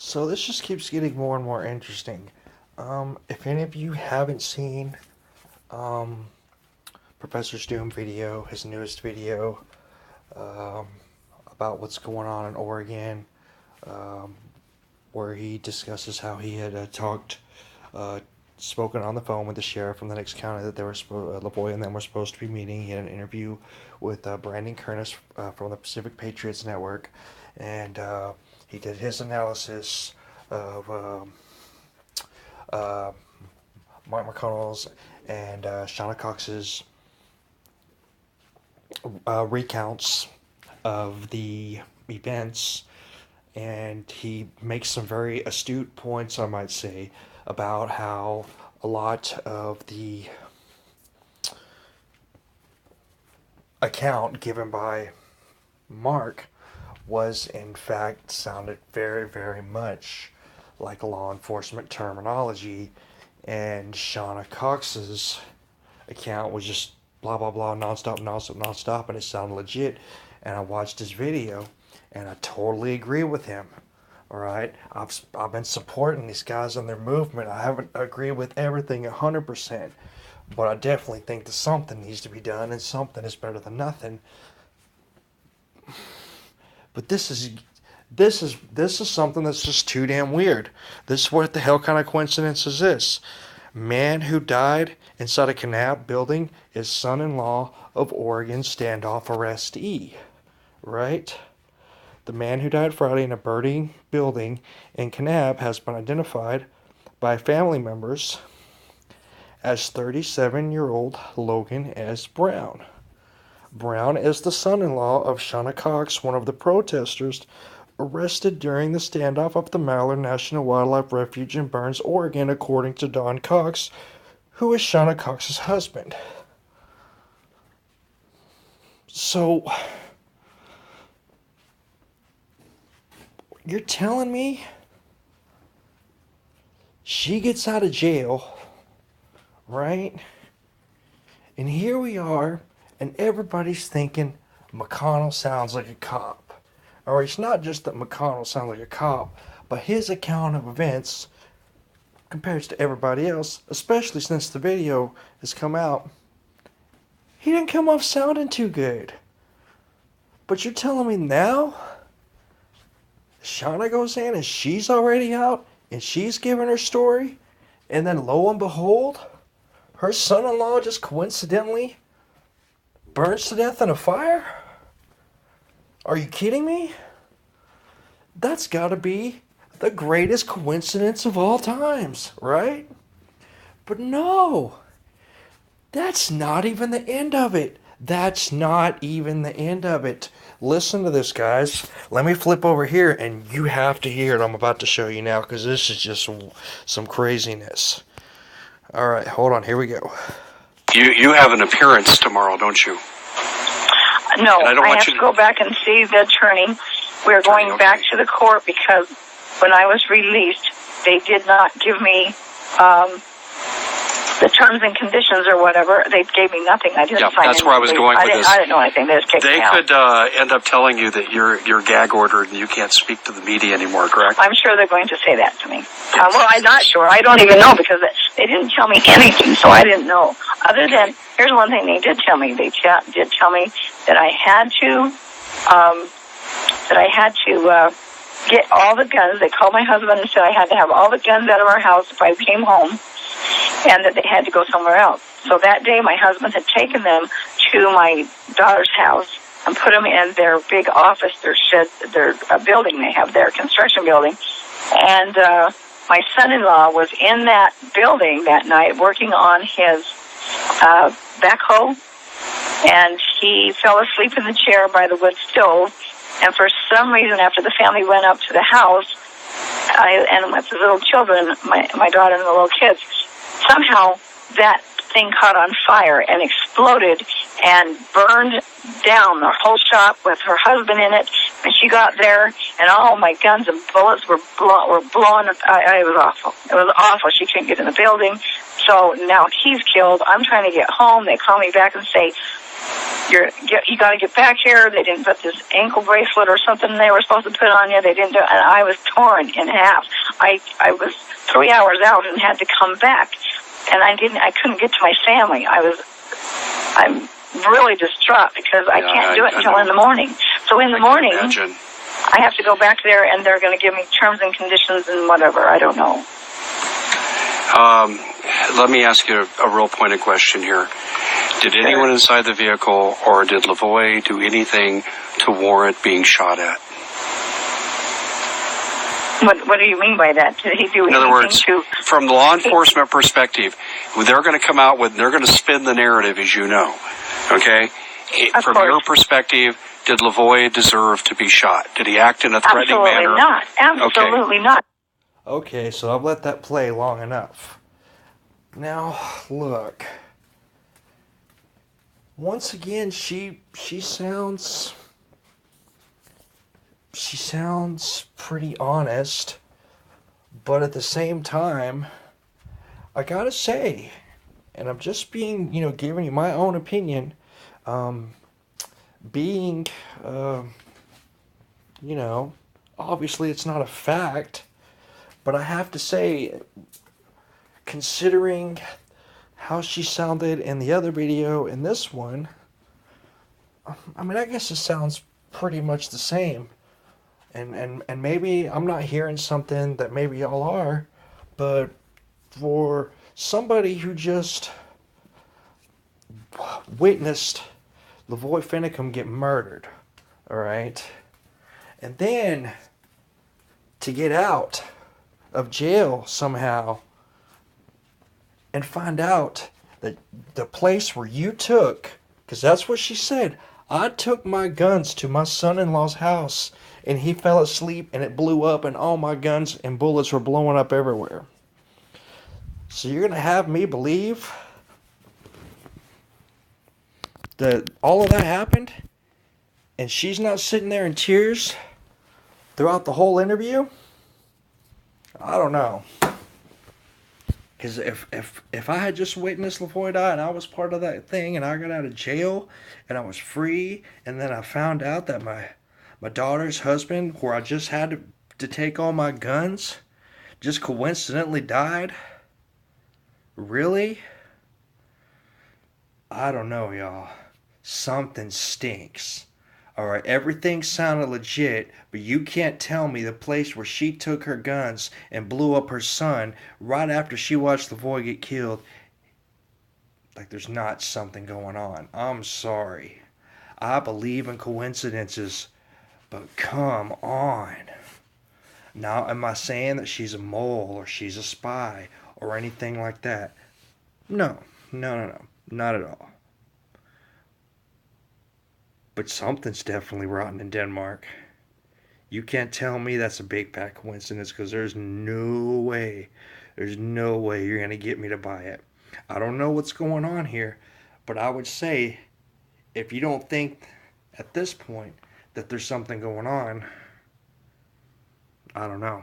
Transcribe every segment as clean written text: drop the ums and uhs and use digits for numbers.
So this just keeps getting more and more interesting. If any of you haven't seen um, Professor Doom video, his newest video um, about what's going on in Oregon, um, where he discusses how he had uh, spoken on the phone with the sheriff from the next county that they were Lavoy and them were supposed to be meeting. He had an interview with Brandon Kernis from the Pacific Patriots Network, and he did his analysis of uh, Mark McConnell's and Shawna Cox's recounts of the events, and he makes some very astute points, I might say, about how a lot of the account given by Mark was in fact sounded very, very much like law enforcement terminology, and Shawna Cox's account was just blah blah blah nonstop, nonstop, nonstop, and it sounded legit. And I watched his video, and I totally agree with him. All right, I've been supporting these guys on their movement. I haven't agreed with everything 100%, but I definitely think that something needs to be done, and something is better than nothing. But this is something that's just too damn weird. What the hell kind of coincidence is this? Man who died inside a Kanab building is son-in-law of Oregon standoff arrestee, right? The man who died Friday in a burning building in Kanab has been identified by family members as 37-year-old Logan S. Brown. Brown is the son-in-law of Shawna Cox, one of the protesters arrested during the standoff at the Mallard National Wildlife Refuge in Burns, Oregon, according to Don Cox, who is Shawna Cox's husband. So, you're telling me she gets out of jail, right? And here we are, and everybody's thinking McConnell sounds like a cop. Or it's not just that McConnell sounds like a cop, but his account of events compared to everybody else, especially since the video has come out, he didn't come off sounding too good. But you're telling me now Shawna goes in and she's already out and she's giving her story, and then lo and behold, her son-in-law just coincidentally burns to death in a fire? Are you kidding me? That's gotta be the greatest coincidence of all times, right? But no, that's not even the end of it. That's not even the end of it. Listen to this, guys. Let me flip over here, and you have to hear it. I'm about to show you now, because this is just some craziness. All right, hold on. Here we go. You have an appearance tomorrow, don't you? No, I have to go back and see the attorney. We're going back to the court because when I was released, they did not give me the terms and conditions or whatever. They gave me nothing. I didn't sign that's where I was going with this. I didn't know anything. They just kicked me out. They could end up telling you that you're gag ordered and you can't speak to the media anymore, correct? I'm sure they're going to say that to me. Well, I'm not sure. I don't even know because they didn't tell me anything, so I didn't know. Other than, here's one thing they did tell me. They did tell me that I had to get all the guns. They called my husband and said I had to have all the guns out of our house if I came home, and that they had to go somewhere else. So that day, my husband had taken them to my daughter's house and put them in their big office, their shed, their building they have there, construction building. And my son-in-law was in that building that night working on his backhoe, and he fell asleep in the chair by the wood stove. And for some reason, after the family went up to the house, and with the little children, my daughter and the little kids, somehow that thing caught on fire and exploded and burned down the whole shop with her husband in it. And she got there, and all my guns and bullets were blowing. It was awful. It was awful. She couldn't get in the building. So now he's killed. I'm trying to get home. They call me back and say, you got to get back here. They didn't put this ankle bracelet or something they were supposed to put on you. They didn't do it, and I was torn in half. I was 3 hours out and had to come back, and I couldn't get to my family. I'm really distraught because I can't do it until in the morning. So in the morning, I have to go back there, and they're going to give me terms and conditions and whatever. I don't know. Let me ask you a real pointed question here. Did anyone inside the vehicle or did Lavoie do anything to warrant being shot at? What do you mean by that? Did he do anything? In other words, from the law enforcement perspective, they're going to come out with, they're going to spin the narrative, as you know. Okay? From your perspective, did Lavoie deserve to be shot? Did he act in a threatening manner? Absolutely not. Okay, so I've let that play long enough. Now, look. Once again, she sounds pretty honest, but at the same time, I gotta say, and I'm just being, giving you my own opinion, obviously it's not a fact, but I have to say, considering how she sounded in the other video and this one, I mean, I guess it sounds pretty much the same. And maybe I'm not hearing something that maybe y'all are, but for somebody who just witnessed Lavoie Finicum get murdered, all right, and then to get out of jail somehow and find out that the place where you took, because that's what she said, I took my guns to my son-in-law's house and he fell asleep and it blew up and all my guns and bullets were blowing up everywhere. So you're going to have me believe that all of that happened and she's not sitting there in tears throughout the whole interview? I don't know. Because if I had just witnessed Lavoie die and I was part of that thing and I got out of jail and I was free and then I found out that my daughter's husband, where I just had to take all my guns, just coincidentally died? Really? I don't know, y'all. Something stinks. Alright, everything sounded legit, but you can't tell me the place where she took her guns and blew up her son right after she watched Lavoie get killed. Like there's not something going on. I'm sorry. I believe in coincidences, but come on. Now, am I saying that she's a mole or she's a spy or anything like that? No, not at all. But something's definitely rotten in Denmark. You can't tell me that's a big fat coincidence because there's no way you're going to get me to buy it. I don't know what's going on here, but I would say if you don't think at this point that there's something going on, I don't know.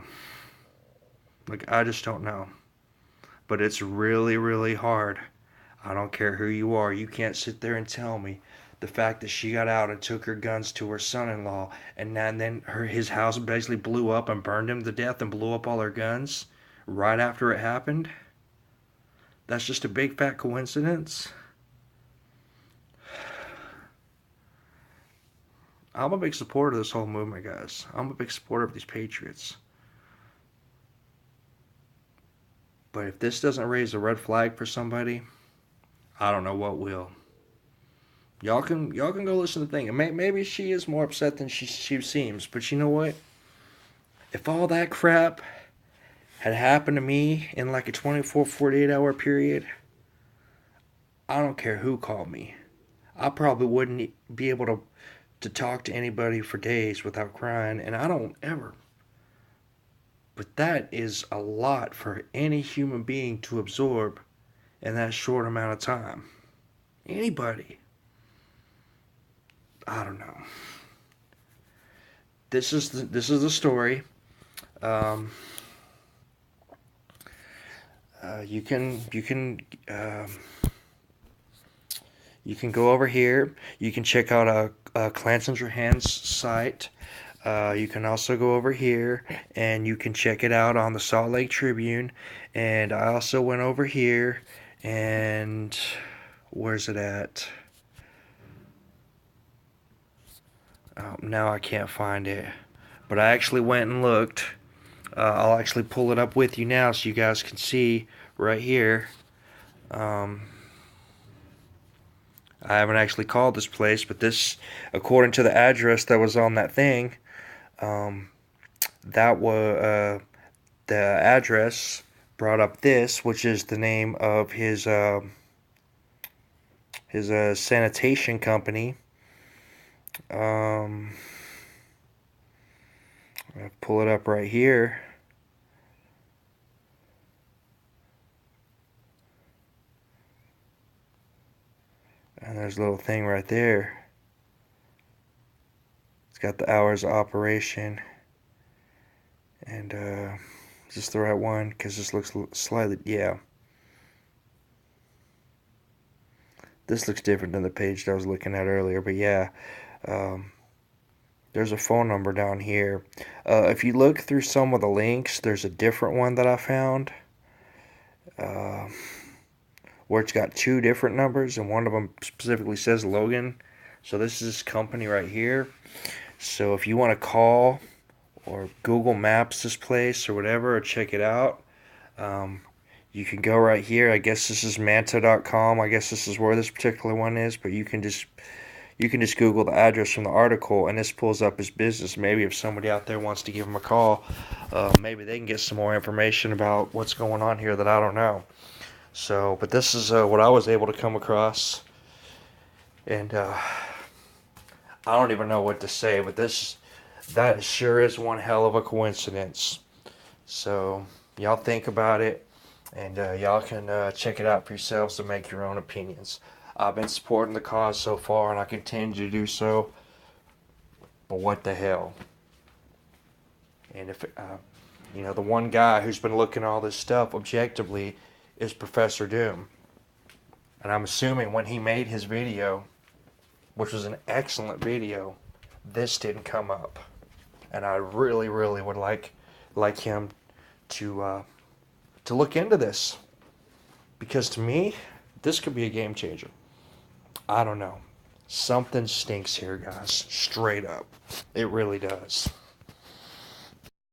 Like, I just don't know. But it's really, really hard. I don't care who you are. You can't sit there and tell me the fact that she got out and took her guns to her son-in-law and then his house basically blew up and burned him to death and blew up all her guns right after it happened. That's just a big fat coincidence. I'm a big supporter of this whole movement, guys. I'm a big supporter of these patriots. But if this doesn't raise a red flag for somebody, I don't know what will. Y'all can go listen to the thing. And maybe she is more upset than she seems. But you know what? If all that crap had happened to me in like a 24, 48 hour period, I don't care who called me. I probably wouldn't be able to talk to anybody for days without crying. And I don't ever. But that is a lot for any human being to absorb in that short amount of time. Anybody. I don't know. This is the story. You can you can go over here. You can check out a Clansinger Hands site. You can also go over here and you can check it out on the Salt Lake Tribune. And I also went over here and where's it at? Oh, now I can't find it. But I actually went and looked. I'll actually pull it up with you now so you guys can see right here. I haven't actually called this place, but this, according to the address that was on that thing, that was the address brought up this, which is the name of his sanitation company. I'll pull it up right here. And there's a little thing right there. It's got the hours of operation. And is this the right one? Because this looks slightly, yeah. This looks different than the page that I was looking at earlier, but yeah. There's a phone number down here. If you look through some of the links, there's a different one that I found. Where it's got two different numbers, and one of them specifically says Logan. So this is this company right here. So if you want to call or Google Maps this place or whatever, or check it out, you can go right here. I guess this is manta.com. I guess this is where this particular one is, but you can just Google the address from the article, and this pulls up his business. Maybe if somebody out there wants to give him a call, maybe they can get some more information about what's going on here that I don't know. So, but this is what I was able to come across, and I don't even know what to say, but that sure is one hell of a coincidence. So, y'all think about it, and y'all can check it out for yourselves to make your own opinions. I've been supporting the cause so far, and I continue to do so, but what the hell? And if, the one guy who's been looking at all this stuff objectively is Professor Doom. And I'm assuming when he made his video, which was an excellent video, this didn't come up. And I really, really would like him to look into this. Because to me, this could be a game changer. I don't know. Something stinks here, guys. Straight up. It really does.